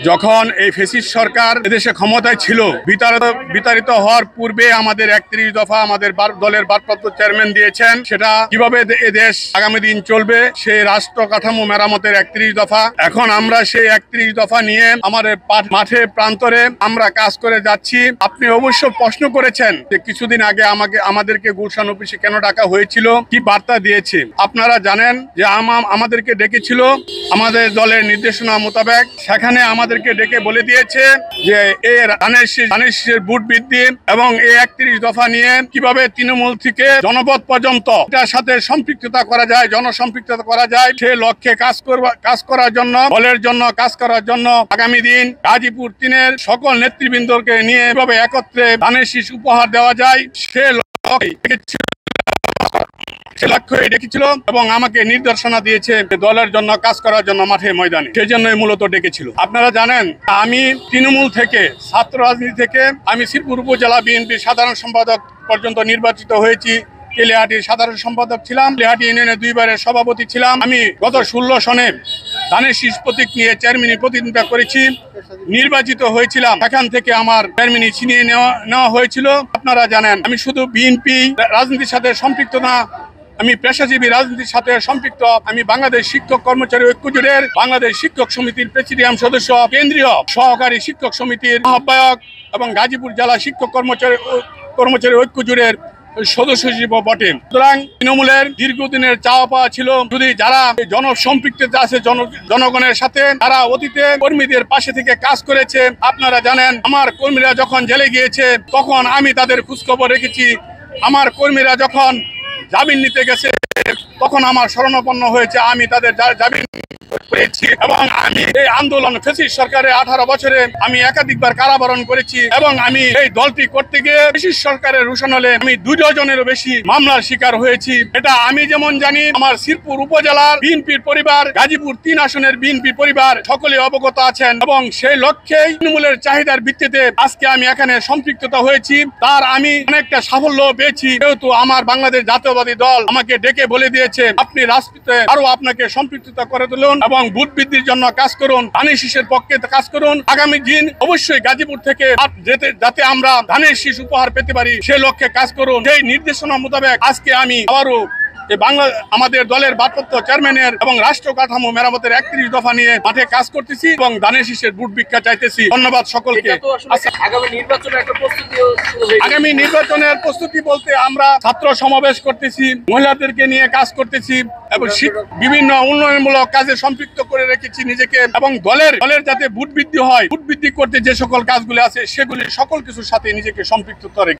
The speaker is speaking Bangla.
যখন এই ফ্যাসিস্ট সরকার এদেশে ক্ষমতায় ছিল, বিতাড়িত হওয়ার পূর্বে আমাদের 31 দফা আমাদের দলের ভারপ্রাপ্ত চেয়ারম্যান দিয়েছেন। সেটা কিভাবে এদেশ আগামী দিন চলবে সেই রাষ্ট্র কাঠামো মেরামতের 31 দফা। এখন আমরা সেই 31 দফা নিয়ে আমাদের মাঠে প্রান্তরে আমরা কাজ করে যাচ্ছি। আপনি অবশ্য প্রশ্ন করেছেন যে কিছুদিন আগে আমাদেরকে গুলশান অফিসে কেন ডাকা হয়েছিল, কি বার্তা দিয়েছে। আপনারা জানেন যে আমাদেরকে ডেকেছিল আমাদের দলের নির্দেশনা মোতাবেক। সেখানে আমাদেরকে ডেকে বলে দিয়েছে যে এই ধানের শীষের ভোট বৃদ্ধি এবং এই 31 দফা নিয়ে কিভাবে তৃণমূল থেকে জনপদ পর্যন্ত এটার সাথে সম্পৃক্ততা করা যায়, জনসম্পৃক্ততা করা যায়, সে লক্ষ্যে কাজ করার জন্য, দলের জন্য কাজ করার জন্য আগামী দিন গাজীপুর 3-এর সকল নেতৃবৃন্দকে নিয়ে এভাবে একত্রে ধানের শীষ উপহার দেওয়া যায় সে লক্ষ্যে ডেকেছিল এবং আমাকে নির্দেশনা দিয়েছে দলের জন্য কাজ করার জন্য মাঠে ময়দানে। সেই জন্যই মূলত ডেকেছিল। আপনারা জানেন আমি তৃণমূল থেকে, ছাত্র রাজনীতি থেকে আমি শ্রীপুর উপজেলা বিএনপির সাধারণ সম্পাদক পর্যন্ত নির্বাচিত হয়েছি। কেলিহাটির সাধারণ সম্পাদক ছিলাম, কেলিহাটি ইউনিয়নের 2 বারের সভাপতি ছিলাম। আমি গত 16 সনে ধানের শীষ প্রতীক নিয়ে চেয়ারম্যানের প্রতিনিধিত্ব করেছি, নির্বাচিত হয়েছিলাম। সেখান থেকে আমার চেয়ারম্যান ছিনিয়ে নেওয়া হয়েছিল। আপনারা জানেন আমি শুধু বিএনপি রাজনীতির সাথে সম্পৃক্ত না, আমি পেশাজীবী রাজনীতির সাথে সম্পৃক্ত। আমি বাংলাদেশ শিক্ষক কর্মচারী ঐক্য জোটের বাংলাদেশ শিক্ষক সমিতির প্রেসিডিয়াম সদস্য, কেন্দ্রীয় সহকারী শিক্ষক সমিতির আহ্বায়ক এবং গাজীপুর জেলা শিক্ষক কর্মচারী ঐক্য জোটের সদস্য হিসেবে বটে। সুতরাং তৃণমূলের দীর্ঘদিনের চাওয়া পাওয়া ছিল যদি যারা জনসম্পৃক্ততা আছে জনগণের সাথে, তারা অতীতে কর্মীদের পাশে থেকে কাজ করেছে। আপনারা জানেন আমার কর্মীরা যখন জেলে গিয়েছে তখন আমি তাদের খোঁজখবর রেখেছি। আমার কর্মীরা যখন জামিন নিতে গেছে তখন আমার শরণাপন্ন হয়েছে, আমি তাদের জামিন করেছি। এবং আমি এই আন্দোলন ফ্যাসিস্ট সরকারের 18 বছরে আমি একাধিকবার কারাবরণ করেছি এবং আমি এই দলটি করতে গিয়ে ফ্যাসিস্ট সরকারের রোষানলে আমি 2 ডজনেরও বেশি মামলার শিকার হয়েছি। এটা আমি যেমন জানি, আমার শ্রীপুর উপজেলার বিএনপির পরিবার, গাজীপুর 3 আসনের বিএনপি পরিবার সকলে অবগত আছেন এবং সেই লক্ষ্যেই তৃণমূলের চাহিদার ভিত্তিতে আজকে আমি এখানে সম্পৃক্ততা হয়েছি। তার আমি অনেকটা সাফল্য পেয়েছি, যেহেতু আমার বাংলাদেশ জাতীয়বাদী দল আমাকে ডেকে বলে দিয়েছে আপনি রাজনীতিতে আরো আপনাকে সম্পৃক্ততা করে তুলুন এবং ভোট বৃদ্ধির জন্য কাজ করুন, ধানের শীষের পক্ষে কাজ করুন। আগামী দিন অবশ্যই গাজীপুর থেকে যাতে আমরা ধানের শীষ উপহার পেতে পারি সে লক্ষ্যে কাজ করুন। সেই নির্দেশনা মোতাবেক আজকে আমি আবারও আমাদের দলের ভারপ্রাপ্ত চেয়ারম্যানের এবং রাষ্ট্র কাঠামো মেরামতের 31 দফা নিয়ে মাঠে কাজ করতেছি এবং ধানের শীষের ভোট ভিক্ষা চাইতেছি। ধন্যবাদ সকলকে। আগামী নির্বাচনের প্রস্তুতি বলতে আমরা ছাত্র সমাবেশ করতেছি, মহিলাদেরকে নিয়ে কাজ করতেছি এবং বিভিন্ন উন্নয়নমূলক কাজে সম্পৃক্ত করে রেখেছি নিজেকে এবং দলের যাতে ভোট বৃদ্ধি হয়, ভোট বৃদ্ধি করতে যে সকল কাজগুলো আছে সেগুলি সকল কিছুর সাথে নিজেকে সম্পৃক্ত করে